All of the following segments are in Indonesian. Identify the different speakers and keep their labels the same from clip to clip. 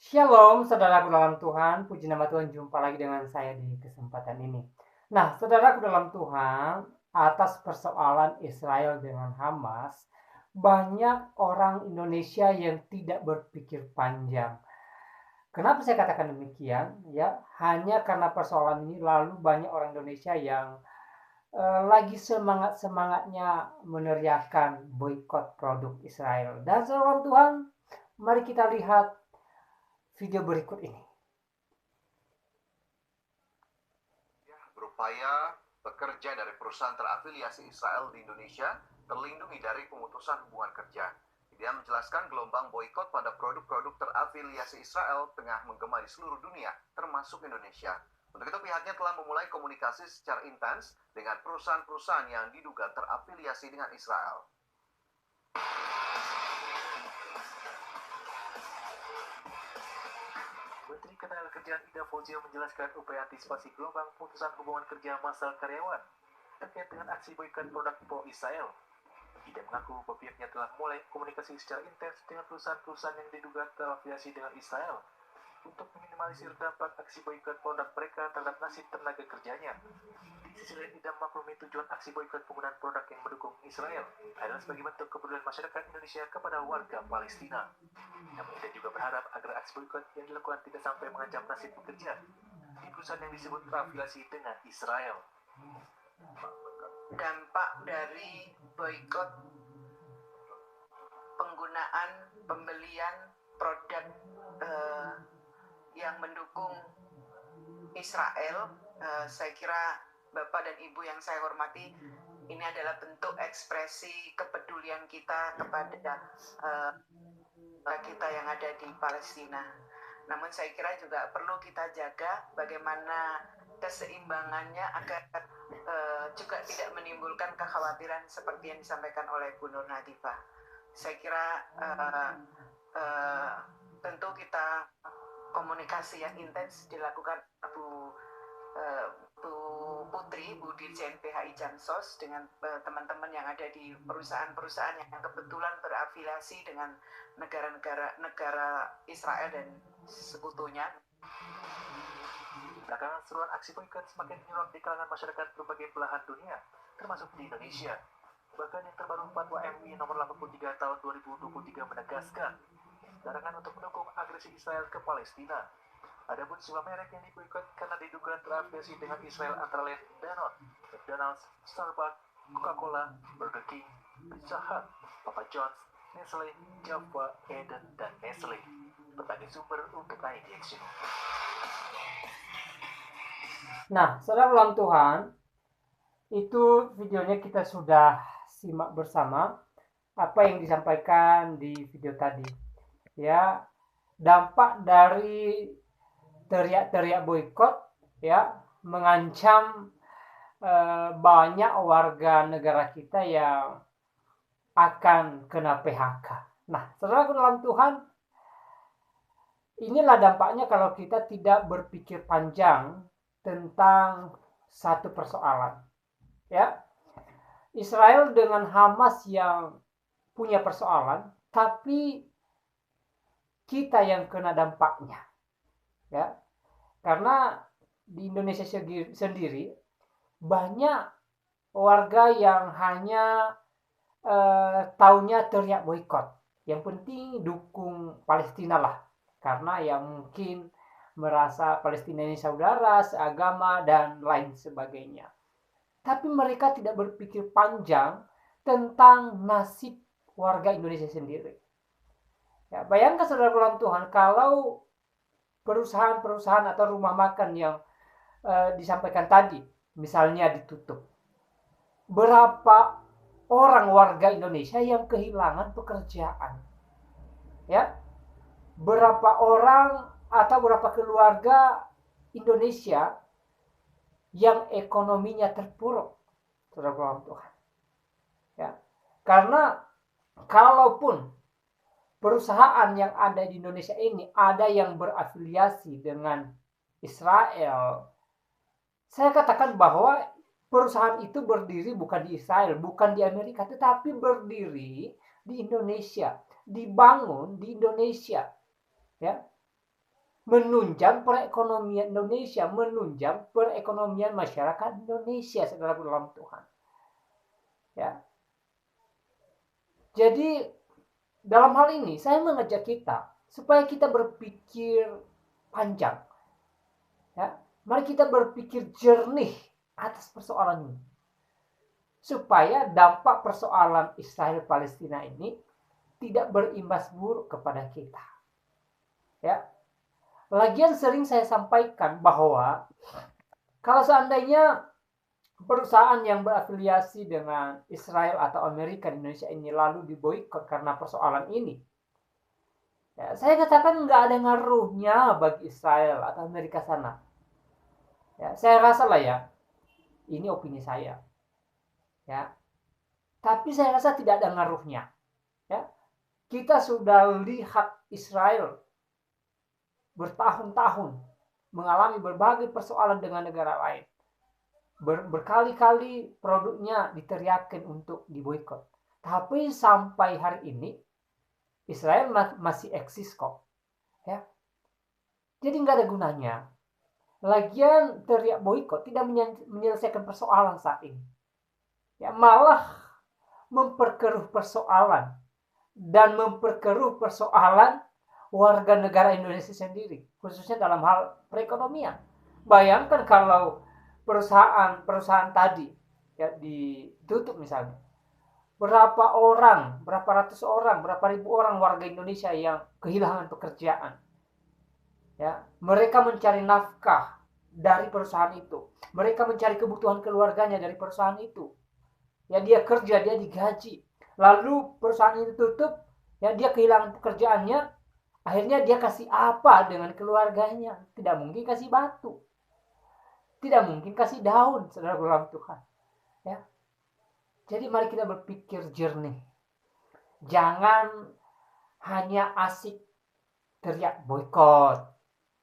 Speaker 1: Shalom, saudaraku dalam Tuhan. Puji nama Tuhan, jumpa lagi dengan saya di kesempatan ini. Nah, saudaraku dalam Tuhan, atas persoalan Israel dengan Hamas, banyak orang Indonesia yang tidak berpikir panjang. Kenapa saya katakan demikian? Ya, hanya karena persoalan ini lalu banyak orang Indonesia yang lagi semangat-semangatnya meneriakan boikot produk Israel. Dan saudara Tuhan, mari kita lihat video berikut ini.
Speaker 2: Berupaya bekerja dari perusahaan terafiliasi Israel di Indonesia terlindungi dari pemutusan hubungan kerja. Dia menjelaskan gelombang boikot pada produk-produk terafiliasi Israel tengah menggema di seluruh dunia, termasuk Indonesia. Untuk itu pihaknya telah memulai komunikasi secara intens dengan perusahaan-perusahaan yang diduga terafiliasi dengan Israel. Menteri Ketenagakerjaan Ida Fauzia menjelaskan upaya antisipasi gelombang pemutusan hubungan kerja massal karyawan terkait dengan aksi boikot produk pro-Israel. Ida mengaku bahwa pihaknya telah mulai komunikasi secara intens dengan perusahaan-perusahaan yang diduga terafiliasi dengan Israel untuk meminimalisir dampak aksi boikot produk mereka terhadap nasib tenaga kerjanya. Di sisi lain, Ida memaklumi tujuan aksi boikot penggunaan produk yang mendukung Israel adalah sebagai bentuk kepedulian masyarakat Indonesia kepada warga Palestina. Namun Ida juga berharap agar aksi boikot yang dilakukan tidak sampai mengancam nasib pekerja di perusahaan yang disebut terafiliasi dengan Israel.
Speaker 3: Dampak dari boikot penggunaan pembelian produk yang mendukung Israel, saya kira Bapak dan Ibu yang saya hormati, ini adalah bentuk ekspresi kepedulian kita kepada kita yang ada di Palestina. Namun saya kira juga perlu kita jaga bagaimana keseimbangannya agar juga tidak menimbulkan kekhawatiran seperti yang disampaikan oleh Bu Nur Nadifah. Saya kira tentu kita komunikasi yang intens dilakukan Bu Putri, Bu Dirjen PHI Jamsos dengan teman-teman yang ada di perusahaan-perusahaan yang kebetulan berafiliasi dengan negara Israel dan sekutunya.
Speaker 2: Belakangan seruan aksi boikot semakin menyorot di kalangan masyarakat berbagai belahan dunia, termasuk di Indonesia. Bahkan yang terbaru Fatwa MUI nomor 83 tahun 2023 menegaskan larangan untuk mendukung agresi Israel ke Palestina. Adapun sebuah merek yang diboikot karena diduga terafiliasi dengan Israel antara lain Danone, McDonald's, Starbucks, Coca-Cola, Burger King, Pizza Hut, Papa John's, Nestle, Java, Eden, dan Nestle. Berbagai sumber untuk IDX.
Speaker 1: Nah, saudara dalam Tuhan, itu videonya kita sudah simak bersama apa yang disampaikan di video tadi. Ya, dampak dari teriak-teriak boikot ya mengancam banyak warga negara kita yang akan kena PHK. Nah, saudara dalam Tuhan, inilah dampaknya kalau kita tidak berpikir panjang tentang satu persoalan. Ya, Israel dengan Hamas yang punya persoalan, tapi kita yang kena dampaknya. Ya, karena di Indonesia sendiri banyak warga yang hanya taunya teriak boikot. Yang penting dukung Palestina lah, karena yang mungkin merasa Palestina ini saudara, seagama, dan lain sebagainya. Tapi mereka tidak berpikir panjang tentang nasib warga Indonesia sendiri. Ya, bayangkan saudara dalam Tuhan, kalau perusahaan-perusahaan atau rumah makan yang disampaikan tadi, misalnya ditutup, berapa orang warga Indonesia yang kehilangan pekerjaan? Ya, berapa orang atau berapa keluarga Indonesia yang ekonominya terpuruk, saudara Tuhan. Ya, karena kalaupun perusahaan yang ada di Indonesia ini ada yang berafiliasi dengan Israel, saya katakan bahwa perusahaan itu berdiri bukan di Israel, bukan di Amerika, tetapi berdiri di Indonesia, dibangun di Indonesia. Ya, menunjang perekonomian Indonesia, menunjang perekonomian masyarakat Indonesia, saudara dalam Tuhan. Ya. Jadi dalam hal ini saya mengajak kita supaya kita berpikir panjang. Ya. Mari kita berpikir jernih atas persoalan ini. Supaya dampak persoalan Israel Palestina ini tidak berimbas buruk kepada kita. Ya. Lagian sering saya sampaikan bahwa kalau seandainya perusahaan yang berafiliasi dengan Israel atau Amerika di Indonesia ini lalu diboikot karena persoalan ini, ya, saya katakan nggak ada ngaruhnya bagi Israel atau Amerika sana. Ya, saya rasa lah ya, ini opini saya. Ya, tapi saya rasa tidak ada ngaruhnya. Ya, kita sudah lihat Israel bertahun-tahun mengalami berbagai persoalan dengan negara lain. Berkali-kali produknya diteriakin untuk diboikot. Tapi sampai hari ini Israel masih eksis kok. Ya. Jadi nggak ada gunanya. Lagian teriak boikot tidak menyelesaikan persoalan saat ini. Ya, malah memperkeruh persoalan dan memperkeruh persoalan warga negara Indonesia sendiri, khususnya dalam hal perekonomian. Bayangkan kalau perusahaan tadi ya ditutup misalnya. Berapa ratus orang, berapa ribu orang warga Indonesia yang kehilangan pekerjaan. Ya, mereka mencari nafkah dari perusahaan itu. Mereka mencari kebutuhan keluarganya dari perusahaan itu. Ya, dia kerja, dia digaji. Lalu perusahaan itu tutup, ya dia kehilangan pekerjaannya. Akhirnya dia kasih apa dengan keluarganya? Tidak mungkin kasih batu. Tidak mungkin kasih daun, saudara dalam Tuhan. Ya. Jadi mari kita berpikir jernih. Jangan hanya asik teriak boikot.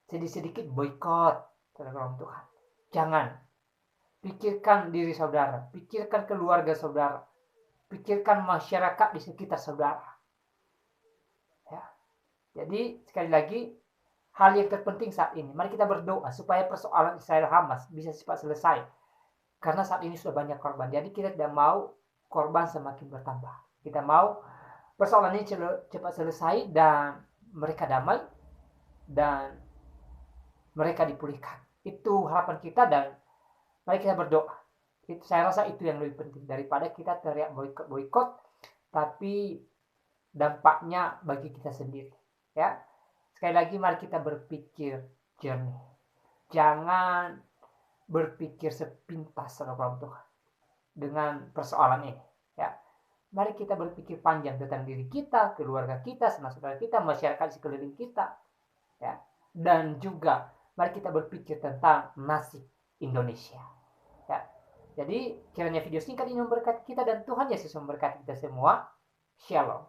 Speaker 1: Sedikit boikot, saudara dalam Tuhan. Jangan. Pikirkan diri saudara. Pikirkan keluarga saudara. Pikirkan masyarakat di sekitar saudara. Ya. Jadi sekali lagi, hal yang terpenting saat ini, mari kita berdoa supaya persoalan Israel Hamas bisa cepat selesai. Karena saat ini sudah banyak korban. Jadi kita tidak mau korban semakin bertambah. Kita mau persoalan ini cepat selesai dan mereka damai dan mereka dipulihkan. Itu harapan kita dan mari kita berdoa. Saya rasa itu yang lebih penting daripada kita teriak boikot tapi dampaknya bagi kita sendiri. Ya, sekali lagi mari kita berpikir jernih. Jangan berpikir sepintas saudara Tuhan dengan persoalan ini. Ya, mari kita berpikir panjang tentang diri kita, keluarga kita, saudara kita, masyarakat di sekeliling kita. Ya, dan juga mari kita berpikir tentang nasib Indonesia. Ya, jadi kiranya video singkat ini memberkati kita dan Tuhan Yesus memberkati kita semua. Shalom.